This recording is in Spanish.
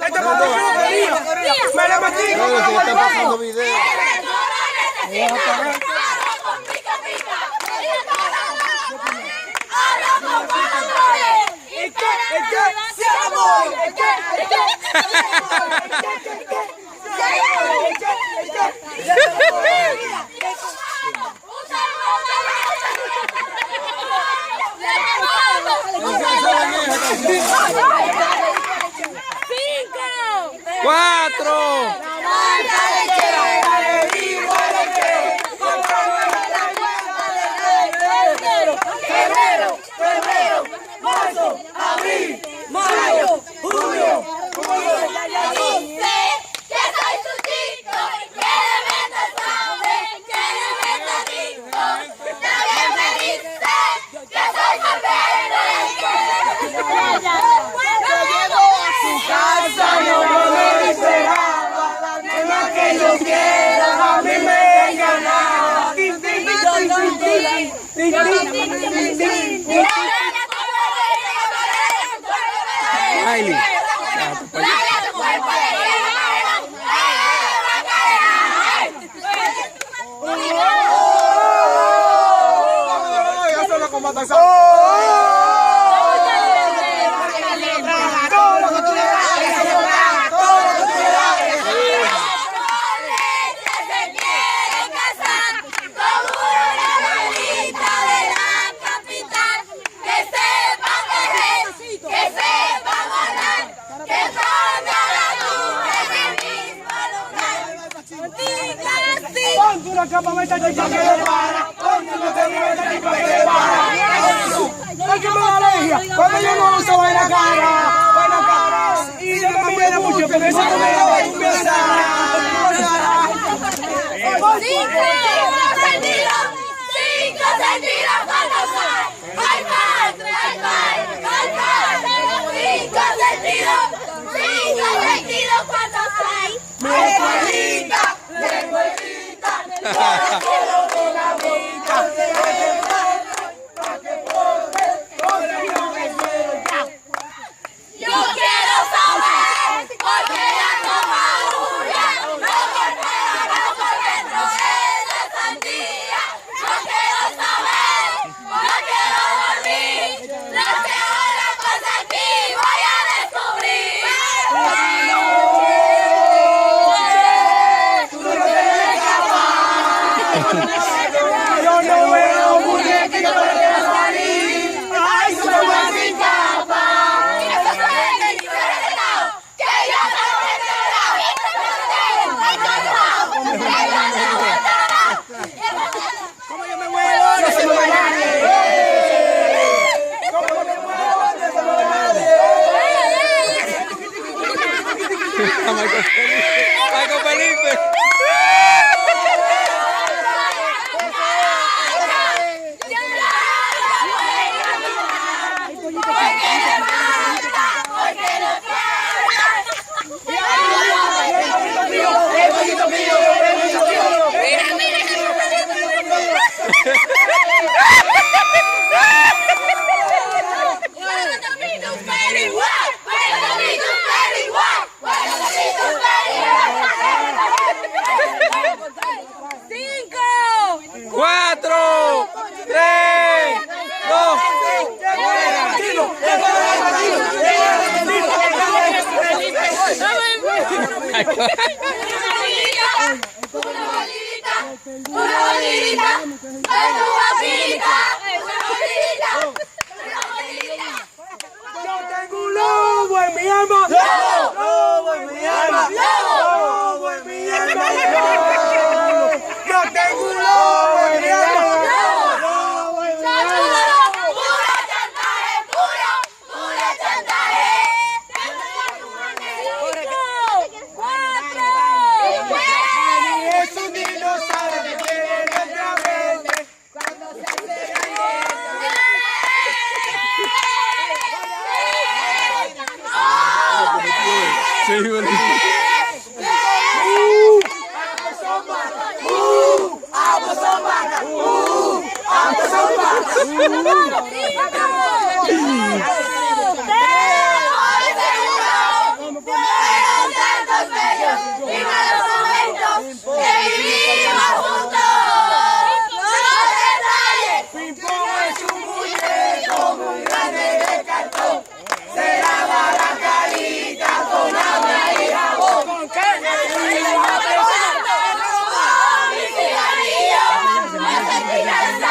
Este papel que lo quería. Me le metí con Pero si el está pasando video. ¡Cuatro! Febrero, marzo, abril, mayo, julio. Dice que soy su chico, que le meto el sabe, que le meto el disco. Nadie me dice que soy Casa no me esperaba, la nena que yo quiero a mí me ganaba. Miley. Ponte una capa, me está chica que le para. Ponte una capa, chica que le para. Es que me da alergia. Cuando yo no uso buena cara. Y yo me muero mucho, pero esa no me da vergüenza. Cinco sentidos cuando soy. Hay más, cinco sentidos cuando soy. Me cuelita. Quiero con la Yo quiero saber por qué la toma una, no por dentro es de sandía. Yo quiero saber, no quiero dormir, lo que ahora pasa aquí voy a descubrir. Yo no veo muñequito para que la salir. Ay, su mamá sin capa. ¿Cómo yo me muevo? No se mueve nadie. ¿Cómo yo me muevo? No se mueve nadie. Michael Felipe. ¡Cuatro! ¡Tres! ¡Dos! Yo tengo un lobo en mi alma. Lobo en mi alma. Lobo en mi alma. Yo tengo un lobo en mi alma. Lobo en mi alma. Es un dinosaurio que tiene nuestra mente. Sí, bueno. Ambos son vacas.